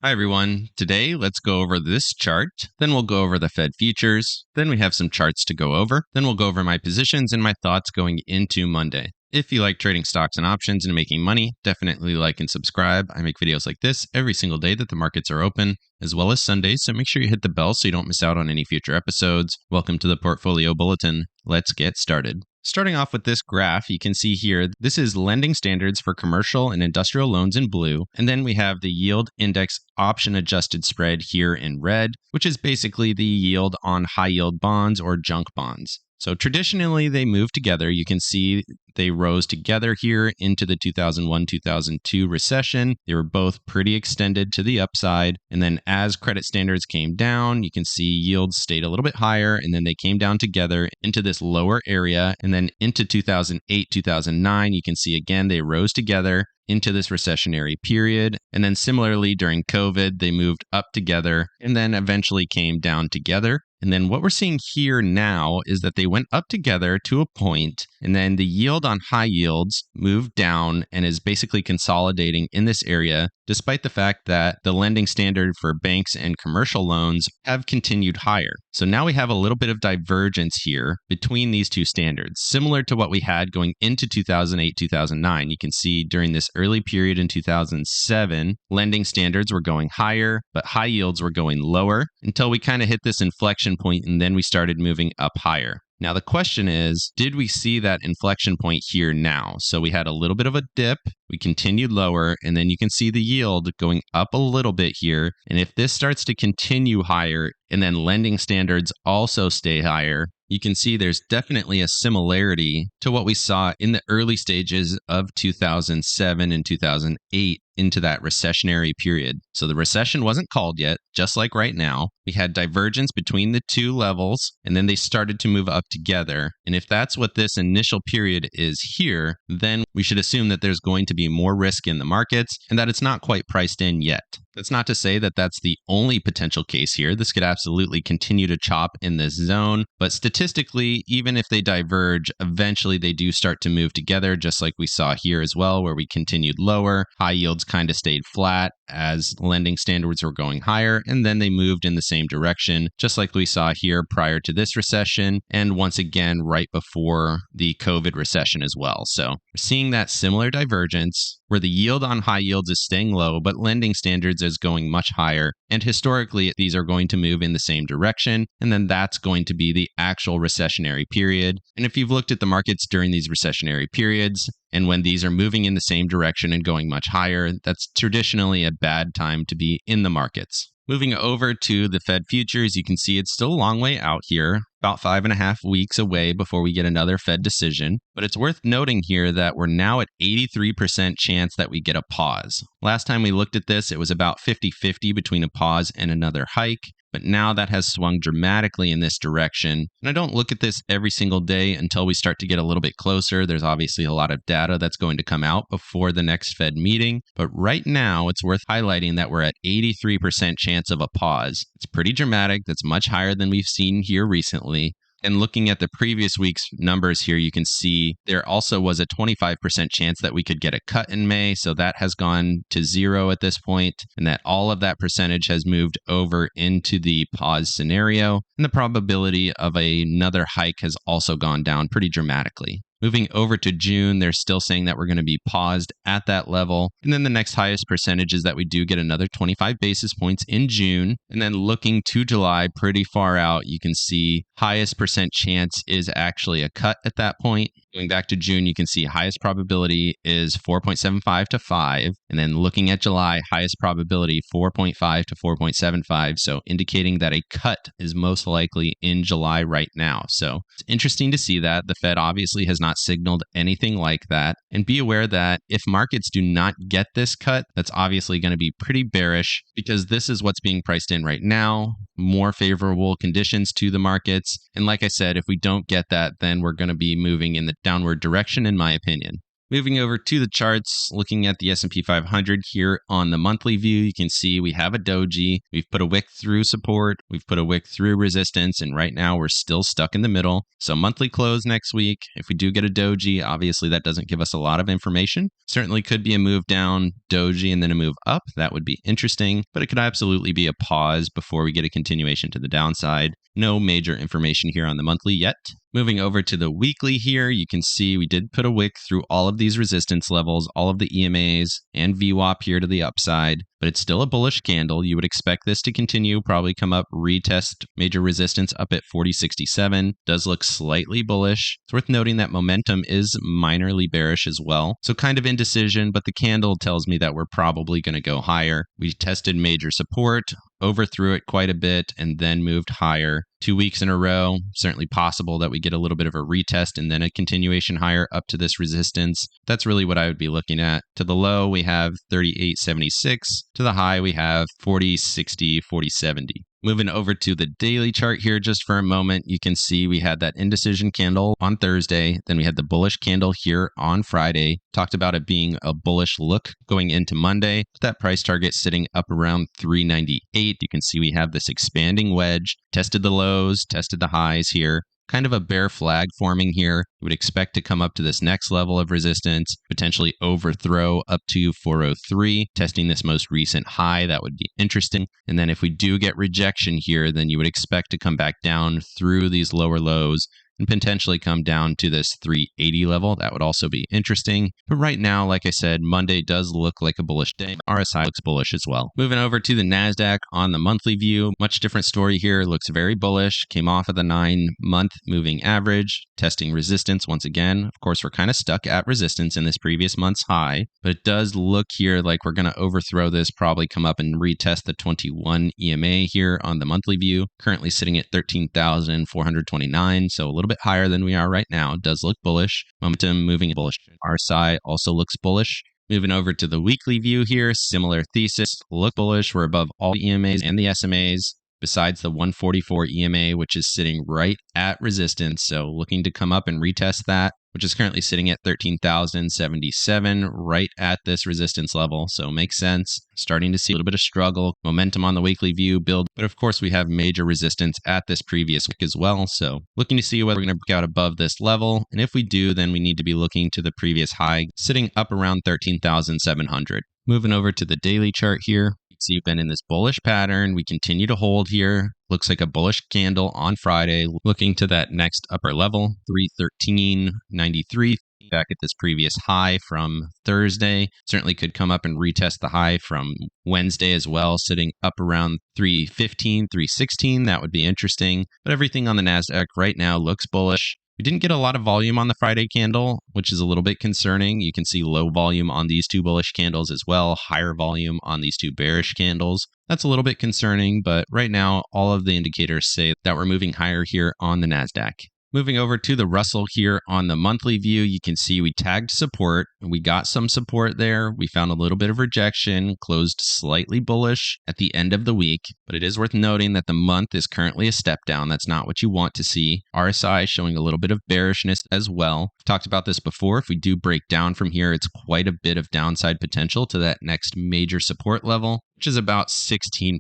Hi everyone. Today, let's go over this chart. Then we'll go over the Fed futures. Then we have some charts to go over. Then we'll go over my positions and my thoughts going into Monday. If you like trading stocks and options and making money, definitely like and subscribe. I make videos like this every single day that the markets are open, as well as Sundays, so make sure you hit the bell so you don't miss out on any future episodes. Welcome to the Portfolio Bulletin. Let's get started. Starting off with this graph, you can see here, this is lending standards for commercial and industrial loans in blue, and then we have the yield index option adjusted spread here in red, which is basically the yield on high yield bonds or junk bonds. So traditionally, they move together. You can see they rose together here into the 2001-2002 recession. They were both pretty extended to the upside. And then as credit standards came down, you can see yields stayed a little bit higher, and then they came down together into this lower area. And then into 2008, 2009, you can see again, they rose together into this recessionary period. And then similarly during COVID, they moved up together and then eventually came down together. And then what we're seeing here now is that they went up together to a point, and then the yield on high yields moved down and is basically consolidating in this area, despite the fact that the lending standard for banks and commercial loans have continued higher. So now we have a little bit of divergence here between these two standards, similar to what we had going into 2008, 2009. You can see during this early period in 2007, lending standards were going higher, but high yields were going lower until we kind of hit this inflection point, and then we started moving up higher. Now, the question is, did we see that inflection point here now? So we had a little bit of a dip, we continued lower, and then you can see the yield going up a little bit here. And if this starts to continue higher, and then lending standards also stay higher, you can see there's definitely a similarity to what we saw in the early stages of 2007 and 2008 into that recessionary period. So the recession wasn't called yet, just like right now. We had divergence between the two levels, and then they started to move up together. And if that's what this initial period is here, then we should assume that there's going to be more risk in the markets and that it's not quite priced in yet. That's not to say that that's the only potential case here. This could absolutely continue to chop in this zone. But statistically, even if they diverge, eventually they do start to move together, just like we saw here as well, where we continued lower. High yields kind of stayed flat as lending standards were going higher, and then they moved in the same direction, just like we saw here prior to this recession, and once again right before the COVID recession as well. So we're seeing that similar divergence where the yield on high yields is staying low, but lending standards is going much higher. And historically, these are going to move in the same direction, and then that's going to be the actual recessionary period. And if you've looked at the markets during these recessionary periods, and when these are moving in the same direction and going much higher, that's traditionally a bad time to be in the markets. Moving over to the Fed futures, you can see it's still a long way out here, about 5.5 weeks away before we get another Fed decision. But it's worth noting here that we're now at 83% chance that we get a pause. Last time we looked at this, it was about 50-50 between a pause and another hike. But now that has swung dramatically in this direction. And I don't look at this every single day until we start to get a little bit closer. There's obviously a lot of data that's going to come out before the next Fed meeting. But right now, it's worth highlighting that we're at 83% chance of a pause. It's pretty dramatic. That's much higher than we've seen here recently. And looking at the previous week's numbers here, you can see there also was a 25% chance that we could get a cut in May. So that has gone to zero at this point, and that all of that percentage has moved over into the pause scenario. And the probability of another hike has also gone down pretty dramatically. Moving over to June, they're still saying that we're going to be paused at that level. And then the next highest percentage is that we do get another 25 basis points in June. And then looking to July, pretty far out, you can see highest percent chance is actually a cut at that point. Going back to June, you can see highest probability is 4.75 to 5. And then looking at July, highest probability 4.5 to 4.75. So indicating that a cut is most likely in July right now. So it's interesting to see that. The Fed obviously has not signaled anything like that. And be aware that if markets do not get this cut, that's obviously going to be pretty bearish because this is what's being priced in right now. More favorable conditions to the markets. And like I said, if we don't get that, then we're going to be moving in the downward direction, in my opinion. Moving over to the charts, looking at the S&P 500 here on the monthly view, you can see we have a doji. We've put a wick through support. We've put a wick through resistance. And right now we're still stuck in the middle. So monthly close next week. If we do get a doji, obviously that doesn't give us a lot of information. Certainly could be a move down, doji, and then a move up. That would be interesting. But it could absolutely be a pause before we get a continuation to the downside. No major information here on the monthly yet. Moving over to the weekly here, you can see we did put a wick through all of these resistance levels, all of the EMAs and VWAP here to the upside, but it's still a bullish candle. You would expect this to continue, probably come up, retest major resistance up at 40.67. Does look slightly bullish. It's worth noting that momentum is minorly bearish as well. So kind of indecision, but the candle tells me that we're probably going to go higher. We tested major support, overthrew it quite a bit, and then moved higher 2 weeks in a row. Certainly possible that we get a little bit of a retest and then a continuation higher up to this resistance. That's really what I would be looking at. To the low, we have 38.76. To the high, we have 40.60, 40.70. Moving over to the daily chart here just for a moment, you can see we had that indecision candle on Thursday. Then we had the bullish candle here on Friday. Talked about it being a bullish look going into Monday. That price target sitting up around 398. You can see we have this expanding wedge. Tested the lows, tested the highs here. Kind of a bear flag forming here. You would expect to come up to this next level of resistance, potentially overthrow up to 403, testing this most recent high. That would be interesting. And then if we do get rejection here, then you would expect to come back down through these lower lows and potentially come down to this 380 level. That would also be interesting. But right now, like I said, Monday does look like a bullish day. RSI looks bullish as well. Moving over to the NASDAQ on the monthly view, much different story here. Looks very bullish. Came off of the 9-month moving average, testing resistance once again. Of course, we're kind of stuck at resistance in this previous month's high, but it does look here like we're going to overthrow this, probably come up and retest the 21 EMA here on the monthly view. Currently sitting at 13,429, so a little bit higher than we are right now. It does look bullish. Momentum moving bullish. RSI also looks bullish. Moving over to the weekly view here, similar thesis. Look bullish. We're above all the EMAs and the SMAs, besides the 144 EMA, which is sitting right at resistance. So looking to come up and retest that, which is currently sitting at 13,077, right at this resistance level. So makes sense. Starting to see a little bit of struggle, momentum on the weekly view build. But of course, we have major resistance at this previous week as well. So looking to see whether we're going to break out above this level. And if we do, then we need to be looking to the previous high, sitting up around 13,700. Moving over to the daily chart here. You see we've been in this bullish pattern. We continue to hold here. Looks like a bullish candle on Friday, looking to that next upper level, 313.93, back at this previous high from Thursday. Certainly could come up and retest the high from Wednesday as well, sitting up around 315, 316. That would be interesting. But everything on the NASDAQ right now looks bullish. We didn't get a lot of volume on the Friday candle, which is a little bit concerning. You can see low volume on these two bullish candles as well, higher volume on these two bearish candles. That's a little bit concerning, but right now, all of the indicators say that we're moving higher here on the NASDAQ. Moving over to the Russell here on the monthly view, you can see we tagged support. We got some support there. We found a little bit of rejection, closed slightly bullish at the end of the week. But it is worth noting that the month is currently a step down. That's not what you want to see. RSI showing a little bit of bearishness as well. I've talked about this before. If we do break down from here, it's quite a bit of downside potential to that next major support level, which is about 16%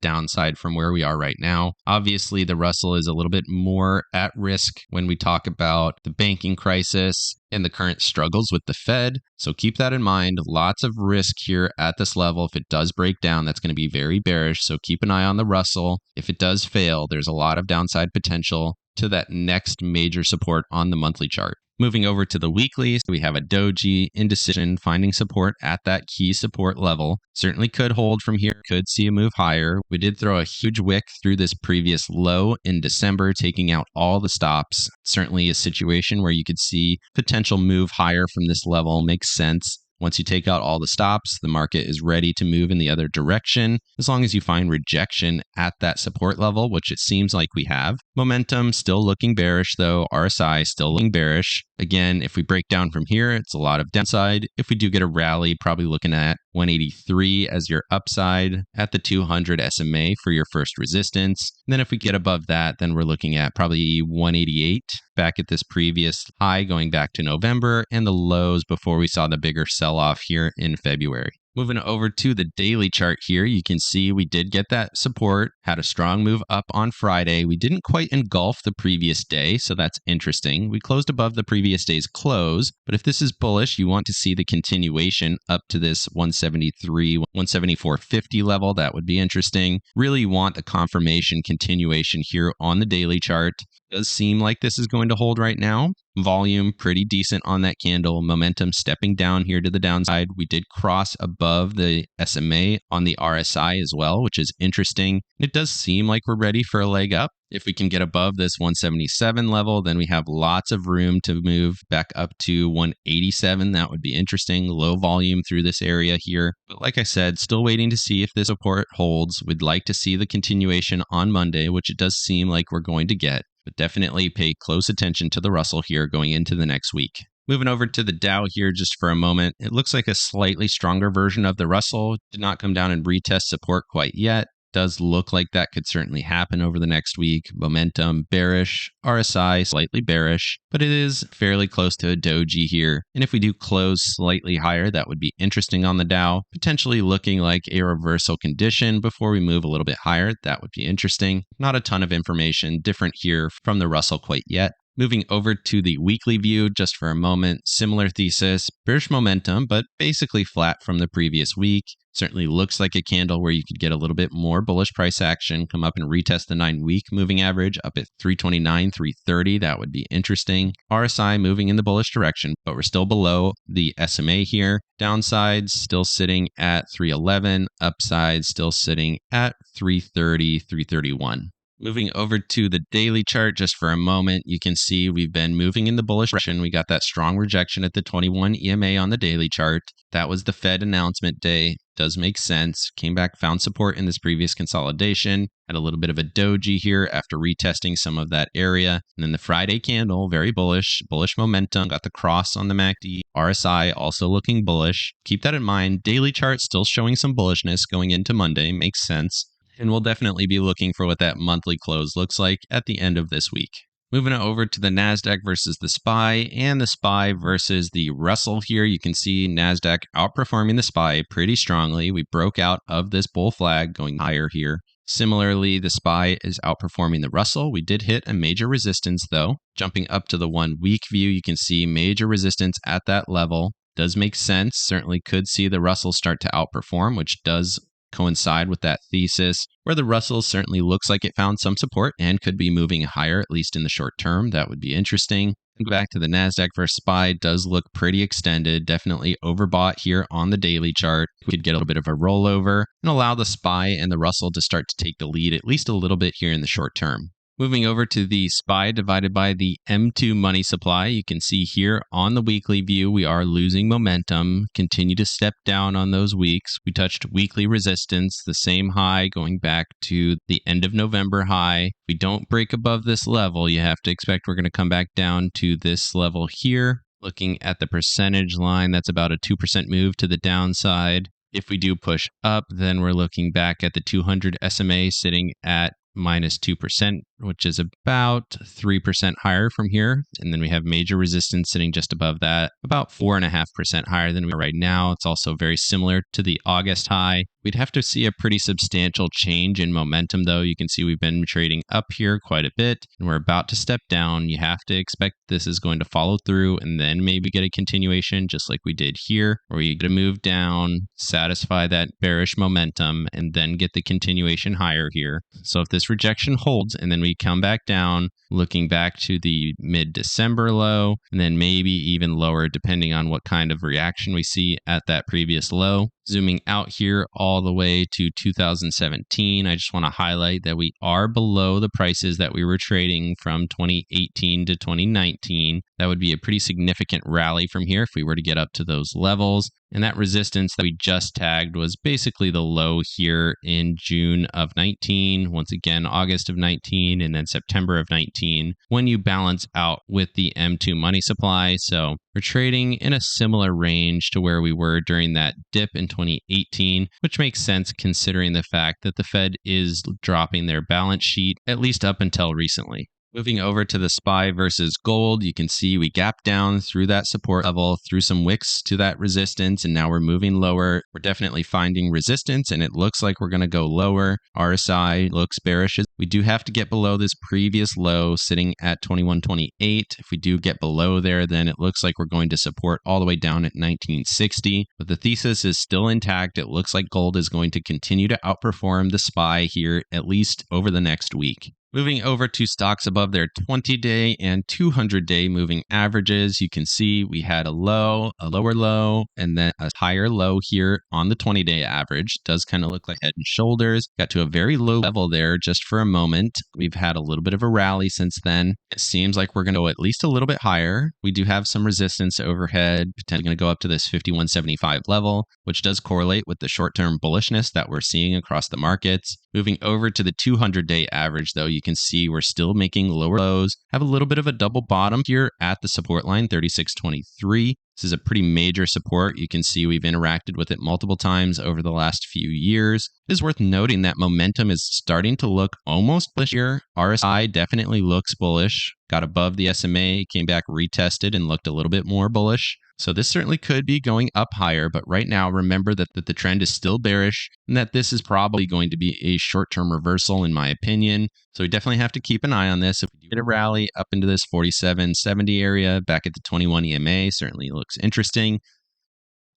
downside from where we are right now. Obviously, the Russell is a little bit more at risk when we talk about the banking crisis and the current struggles with the Fed. So keep that in mind. Lots of risk here at this level. If it does break down, that's going to be very bearish. So keep an eye on the Russell. If it does fail, there's a lot of downside potential to that next major support on the monthly chart. Moving over to the weekly, we have a doji indecision finding support at that key support level. Certainly could hold from here, could see a move higher. We did throw a huge wick through this previous low in December, taking out all the stops. Certainly a situation where you could see potential move higher from this level makes sense. Once you take out all the stops, the market is ready to move in the other direction, as long as you find rejection at that support level, which it seems like we have. Momentum still looking bearish though, RSI still looking bearish. Again, if we break down from here, it's a lot of downside. If we do get a rally, probably looking at 183 as your upside, at the 200 SMA for your first resistance. And then if we get above that, then we're looking at probably 188 back at this previous high going back to November and the lows before we saw the bigger sell-off here in February. Moving over to the daily chart here, you can see we did get that support, had a strong move up on Friday. We didn't quite engulf the previous day, so that's interesting. We closed above the previous day's close, but if this is bullish, you want to see the continuation up to this 173, 174.50 level. That would be interesting. Really want the confirmation continuation here on the daily chart. It does seem like this is going to hold right now. Volume pretty decent on that candle. Momentum stepping down here to the downside. We did cross above the SMA on the RSI as well, which is interesting. It does seem like we're ready for a leg up. If we can get above this 177 level, then we have lots of room to move back up to 187. That would be interesting. Low volume through this area here. But like I said, still waiting to see if this support holds. We'd like to see the continuation on Monday, which it does seem like we're going to get. But definitely pay close attention to the Russell here going into the next week. Moving over to the Dow here just for a moment, it looks like a slightly stronger version of the Russell. Did not come down and retest support quite yet. Does look like that could certainly happen over the next week. Momentum bearish, RSI slightly bearish, but it is fairly close to a doji here. And if we do close slightly higher, that would be interesting on the Dow, potentially looking like a reversal condition before we move a little bit higher. That would be interesting. Not a ton of information different here from the Russell quite yet. Moving over to the weekly view just for a moment, similar thesis, bearish momentum, but basically flat from the previous week. Certainly looks like a candle where you could get a little bit more bullish price action, come up and retest the 9-week moving average up at 329, 330. That would be interesting. RSI moving in the bullish direction, but we're still below the SMA here. Downsides still sitting at 311, upsides still sitting at 330, 331. Moving over to the daily chart just for a moment, you can see we've been moving in the bullish direction. We got that strong rejection at the 21 EMA on the daily chart. That was the Fed announcement day. Does make sense. Came back, found support in this previous consolidation. Had a little bit of a doji here after retesting some of that area. And then the Friday candle, very bullish momentum. Got the cross on the MACD. RSI also looking bullish. Keep that in mind. Daily chart still showing some bullishness going into Monday. Makes sense. And we'll definitely be looking for what that monthly close looks like at the end of this week. Moving over to the NASDAQ versus the SPY and the SPY versus the Russell here. You can see NASDAQ outperforming the SPY pretty strongly. We broke out of this bull flag going higher here. Similarly, the SPY is outperforming the Russell. We did hit a major resistance though. Jumping up to the 1-week view, you can see major resistance at that level. Does make sense. Certainly could see the Russell start to outperform, which does coincide with that thesis, where the Russell certainly looks like it found some support and could be moving higher, at least in the short term. That would be interesting. And go back to the NASDAQ versus SPY, does look pretty extended, definitely overbought here on the daily chart. We could get a little bit of a rollover and allow the SPY and the Russell to start to take the lead at least a little bit here in the short term. Moving over to the SPY divided by the M2 money supply, you can see here on the weekly view, we are losing momentum, continue to step down on those weeks. We touched weekly resistance, the same high going back to the end of November high. If we don't break above this level, you have to expect we're going to come back down to this level here. Looking at the percentage line, that's about a 2% move to the downside. If we do push up, then we're looking back at the 200 SMA sitting at minus 2%, which is about 3% higher from here. And then we have major resistance sitting just above that, about 4.5% higher than we are right now. It's also very similar to the August high. We'd have to see a pretty substantial change in momentum, though. You can see we've been trading up here quite a bit, and we're about to step down. You have to expect this is going to follow through and then maybe get a continuation, just like we did here, where you get a move down, satisfy that bearish momentum, and then get the continuation higher here. So if this rejection holds and then we come back down, looking back to the mid-December low, and then maybe even lower depending on what kind of reaction we see at that previous low. Zooming out here all the way to 2017, I just want to highlight that we are below the prices that we were trading from 2018 to 2019. That would be a pretty significant rally from here if we were to get up to those levels. And that resistance that we just tagged was basically the low here in June of 19, once again August of 19, and then September of 19, when you balance out with the M2 money supply. So we're trading in a similar range to where we were during that dip in 2018, which makes sense considering the fact that the Fed is dropping their balance sheet, at least up until recently. Moving over to the SPY versus gold, you can see we gapped down through that support level, through some wicks to that resistance, and now we're moving lower. We're definitely finding resistance, and it looks like we're going to go lower. RSI looks bearish. We do have to get below this previous low sitting at 21.28. If we do get below there, then it looks like we're going to support all the way down at 1960. But the thesis is still intact. It looks like gold is going to continue to outperform the SPY here, at least over the next week. Moving over to stocks above their 20-day and 200-day moving averages, you can see we had a low, a lower low, and then a higher low here on the 20-day average. Does kind of look like head and shoulders. Got to a very low level there just for a moment. We've had a little bit of a rally since then. It seems like we're going to go at least a little bit higher. We do have some resistance overhead, potentially going to go up to this 51.75 level, which does correlate with the short-term bullishness that we're seeing across the markets. Moving over to the 200-day average, though, you can see we're still making lower lows, have a little bit of a double bottom here at the support line, 36.23. This is a pretty major support. You can see we've interacted with it multiple times over the last few years. It is worth noting that momentum is starting to look almost bullish here. RSI definitely looks bullish. Got above the SMA, came back, retested, and looked a little bit more bullish. So this certainly could be going up higher, but right now remember that the trend is still bearish and that this is probably going to be a short-term reversal in my opinion. So we definitely have to keep an eye on this. If we do get a rally up into this 47.70 area, back at the 21 EMA, certainly looks interesting.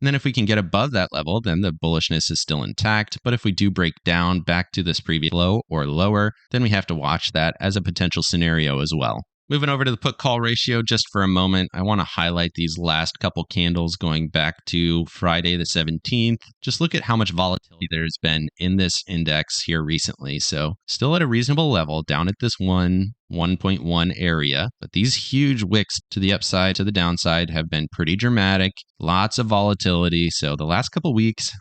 And then if we can get above that level, then the bullishness is still intact. But if we do break down back to this previous low or lower, then we have to watch that as a potential scenario as well. Moving over to the put-call ratio just for a moment, I want to highlight these last couple candles going back to Friday the 17th. Just look at how much volatility there's been in this index here recently. So still at a reasonable level, down at this 1.1 area. But these huge wicks to the upside, to the downside have been pretty dramatic. Lots of volatility. So the last couple weeks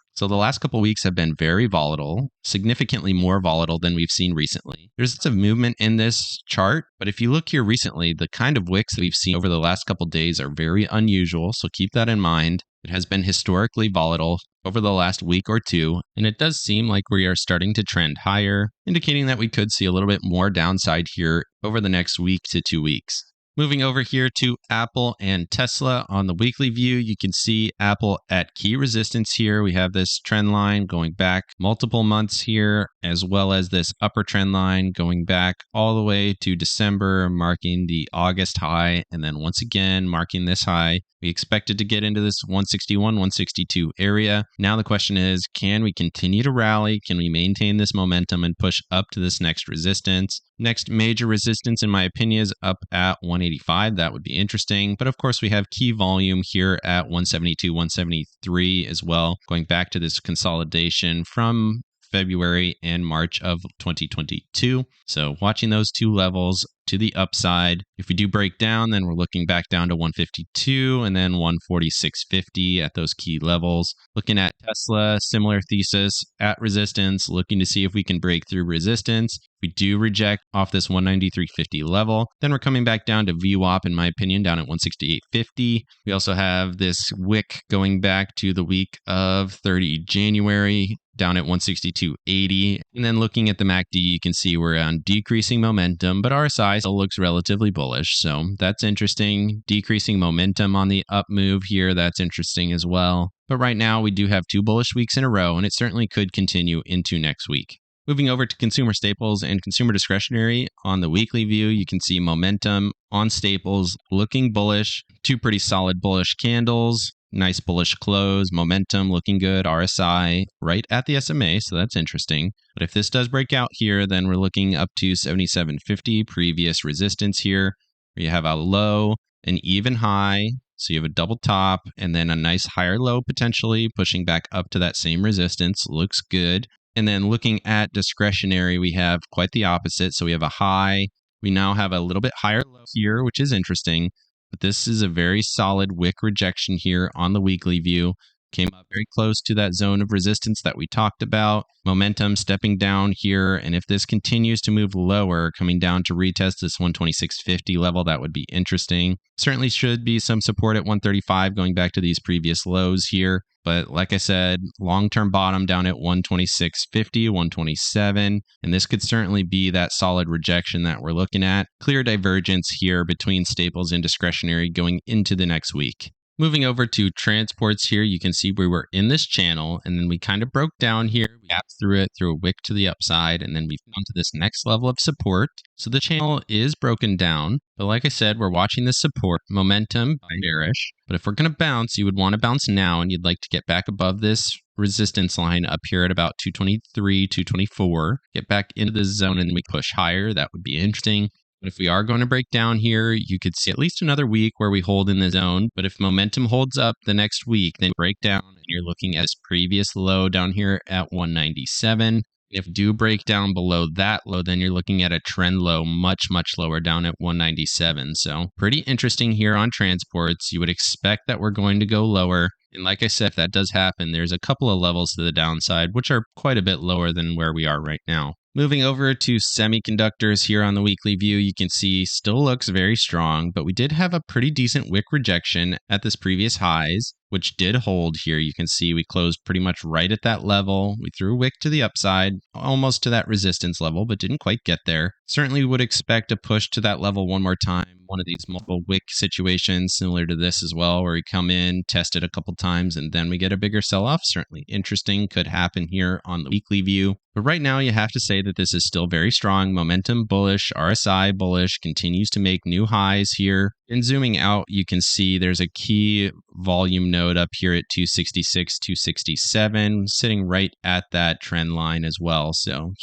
have been very volatile, significantly more volatile than we've seen recently. There's lots of movement in this chart, but if you look here recently, the kind of wicks that we've seen over the last couple days are very unusual, so keep that in mind. It has been historically volatile over the last week or two, and it does seem like we are starting to trend higher, indicating that we could see a little bit more downside here over the next week to 2 weeks. Moving over here to Apple and Tesla on the weekly view, you can see Apple at key resistance here. We have this trend line going back multiple months here, as well as this upper trend line going back all the way to December, marking the August high, and then once again marking this high. We expected to get into this 161, 162 area. Now the question is, can we continue to rally? Can we maintain this momentum and push up to this next resistance? Next major resistance, in my opinion, is up at 185. That would be interesting. But of course, we have key volume here at 172, 173 as well, going back to this consolidation from February and March of 2022. So watching those two levels to the upside. If we do break down, then we're looking back down to 152 and then 146.50 at those key levels. Looking at Tesla, similar thesis at resistance, looking to see if we can break through resistance. If we do reject off this 193.50 level, then we're coming back down to VWAP, in my opinion, down at 168.50. We also have this wick going back to the week of 30 January, down at 162.80. And then looking at the MACD, you can see we're on decreasing momentum, but RSI still looks relatively bullish. So that's interesting. Decreasing momentum on the up move here, that's interesting as well. But right now we do have 2 bullish weeks in a row, and it certainly could continue into next week. Moving over to consumer staples and consumer discretionary on the weekly view, you can see momentum on staples looking bullish. 2 pretty solid bullish candles. Nice bullish close, momentum looking good, RSI right at the SMA, so that's interesting. But if this does break out here, then we're looking up to 77.50, previous resistance here, where you have a low, an even high, so you have a double top, and then a nice higher low potentially, pushing back up to that same resistance, looks good. And then looking at discretionary, we have quite the opposite, so we have a high, we now have a little bit higher low here, which is interesting. But this is a very solid wick rejection here on the weekly view. came up very close to that zone of resistance that we talked about. Momentum stepping down here, and if this continues to move lower, coming down to retest this 126.50 level, that would be interesting. Certainly should be some support at 135 going back to these previous lows here. But like I said, long-term bottom down at 126.50, 127, and this could certainly be that solid rejection that we're looking at. Clear divergence here between staples and discretionary going into the next week. Moving over to transports here, you can see we were in this channel, and then we kind of broke down here. We gapped through it, through a wick to the upside, and then we've gone to this next level of support. So the channel is broken down, but like I said, we're watching this support momentum bearish. But if we're going to bounce, you would want to bounce now, and you'd like to get back above this resistance line up here at about 223, 224. Get back into the zone, and then we push higher. That would be interesting. But if we are going to break down here, you could see at least another week where we hold in the zone. But if momentum holds up the next week, then break down and you're looking at this previous low down here at 197. If do break down below that low, then you're looking at a trend low much, much lower down at 197. So pretty interesting here on transports. You would expect that we're going to go lower. And like I said, if that does happen, there's a couple of levels to the downside, which are quite a bit lower than where we are right now. Moving over to semiconductors here on the weekly view, you can see still looks very strong, but we did have a pretty decent wick rejection at this previous highs, which did hold here. You can see we closed pretty much right at that level. We threw a wick to the upside, almost to that resistance level, but didn't quite get there. Certainly would expect a push to that level one more time. One of these multiple wick situations similar to this as well, where we come in, test it a couple times, and then we get a bigger sell-off. Certainly interesting, could happen here on the weekly view. But right now, you have to say that this is still very strong. Momentum bullish, RSI bullish, continues to make new highs here. And zooming out, you can see there's a key volume node up here at 266, 267, sitting right at that trend line as well. So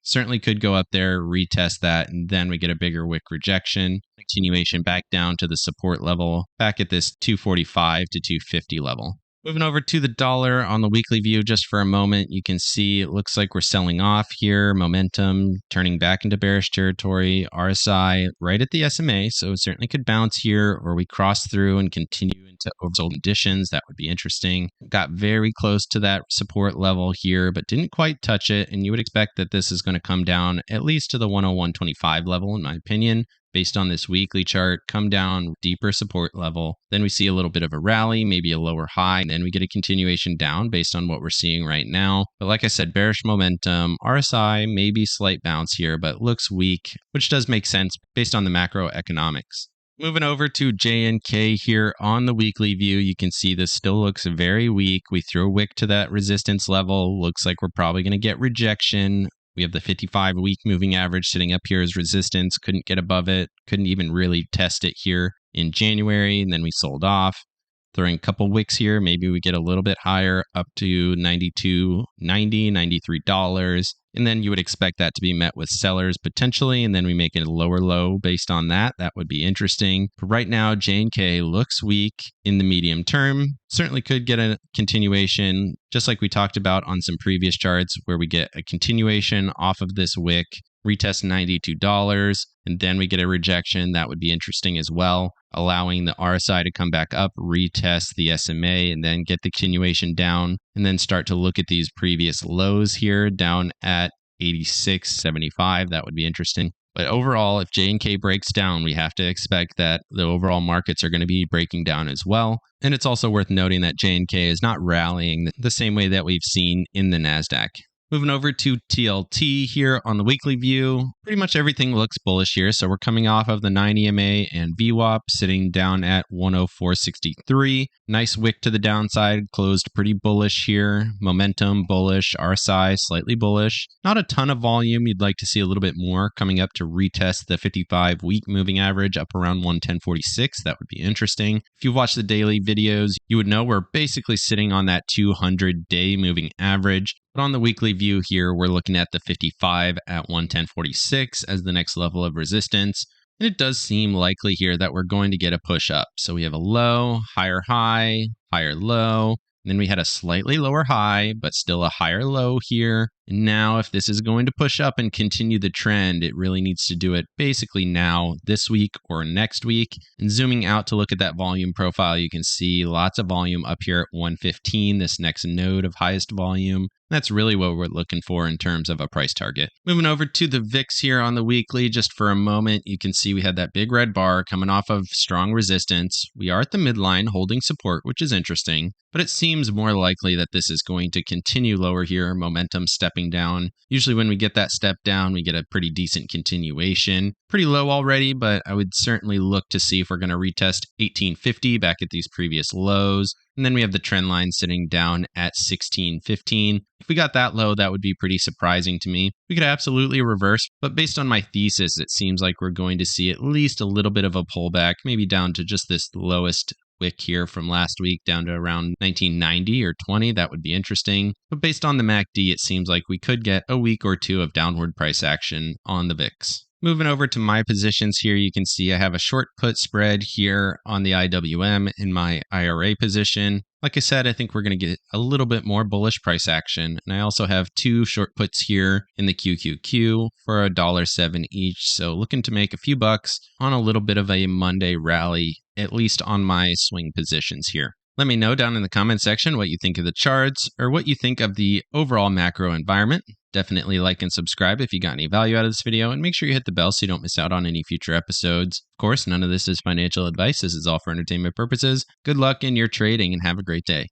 certainly could go up there, retest that, and then we get a bigger wick rejection. Continuation back down to the support level, back at this 245 to 250 level. Moving over to the dollar on the weekly view just for a moment, you can see it looks like we're selling off here. Momentum turning back into bearish territory. RSI right at the SMA, so it certainly could bounce here, or we cross through and continue into oversold conditions. That would be interesting. Got very close to that support level here, but didn't quite touch it, and you would expect that this is going to come down at least to the 101.25 level, in my opinion. Based on this weekly chart, come down, deeper support level. Then we see a little bit of a rally, maybe a lower high, and then we get a continuation down based on what we're seeing right now. But like I said, bearish momentum, RSI, maybe slight bounce here, but looks weak, which does make sense based on the macroeconomics. Moving over to JNK here on the weekly view, you can see this still looks very weak. We threw a wick to that resistance level. Looks like we're probably going to get rejection. We have the 55-week moving average sitting up here as resistance. Couldn't get above it. Couldn't even really test it here in January. And then we sold off. Throwing a couple wicks here. Maybe we get a little bit higher up to $92.90, $93. And then you would expect that to be met with sellers potentially. And then we make it a lower low based on that. That would be interesting. But right now, JNK looks weak in the medium term. Certainly could get a continuation, just like we talked about on some previous charts, where we get a continuation off of this wick, retest $92, and then we get a rejection. That would be interesting as well, allowing the RSI to come back up, retest the SMA, and then get the continuation down, and then start to look at these previous lows here down at 86.75. That would be interesting. But overall, if JNK breaks down, we have to expect that the overall markets are going to be breaking down as well. And it's also worth noting that JNK is not rallying the same way that we've seen in the NASDAQ. Moving over to TLT here on the weekly view, pretty much everything looks bullish here. So we're coming off of the 9 EMA and VWAP sitting down at 104.63. Nice wick to the downside, closed pretty bullish here. Momentum bullish, RSI slightly bullish. Not a ton of volume. You'd like to see a little bit more coming up to retest the 55-week moving average up around 110.46. That would be interesting. If you've watched the daily videos, you would know we're basically sitting on that 200-day moving average. But on the weekly view here, we're looking at the 55 at 110.46 as the next level of resistance. And it does seem likely here that we're going to get a push up. So we have a low, higher high, higher low. And then we had a slightly lower high, but still a higher low here. And now, if this is going to push up and continue the trend, it really needs to do it basically now, this week or next week. And zooming out to look at that volume profile, you can see lots of volume up here at 115, this next node of highest volume. That's really what we're looking for in terms of a price target. Moving over to the VIX here on the weekly, just for a moment, you can see we had that big red bar coming off of strong resistance. We are at the midline holding support, which is interesting, but it seems more likely that this is going to continue lower here, momentum stepping down. Usually when we get that step down, we get a pretty decent continuation. Pretty low already, but I would certainly look to see if we're going to retest 1850 back at these previous lows. And then we have the trend line sitting down at 1615. If we got that low, that would be pretty surprising to me. We could absolutely reverse, but based on my thesis, it seems like we're going to see at least a little bit of a pullback, maybe down to just this lowest wick here from last week down to around 1990 or 20. That would be interesting. But based on the MACD, it seems like we could get a week or two of downward price action on the VIX. Moving over to my positions here, you can see I have a short put spread here on the IWM in my IRA position. Like I said, I think we're going to get a little bit more bullish price action. And I also have two short puts here in the QQQ for $1.07 each. So looking to make a few bucks on a little bit of a Monday rally, at least on my swing positions here. Let me know down in the comment section what you think of the charts or what you think of the overall macro environment. Definitely like and subscribe if you got any value out of this video, and make sure you hit the bell so you don't miss out on any future episodes. Of course, none of this is financial advice. This is all for entertainment purposes. Good luck in your trading and have a great day.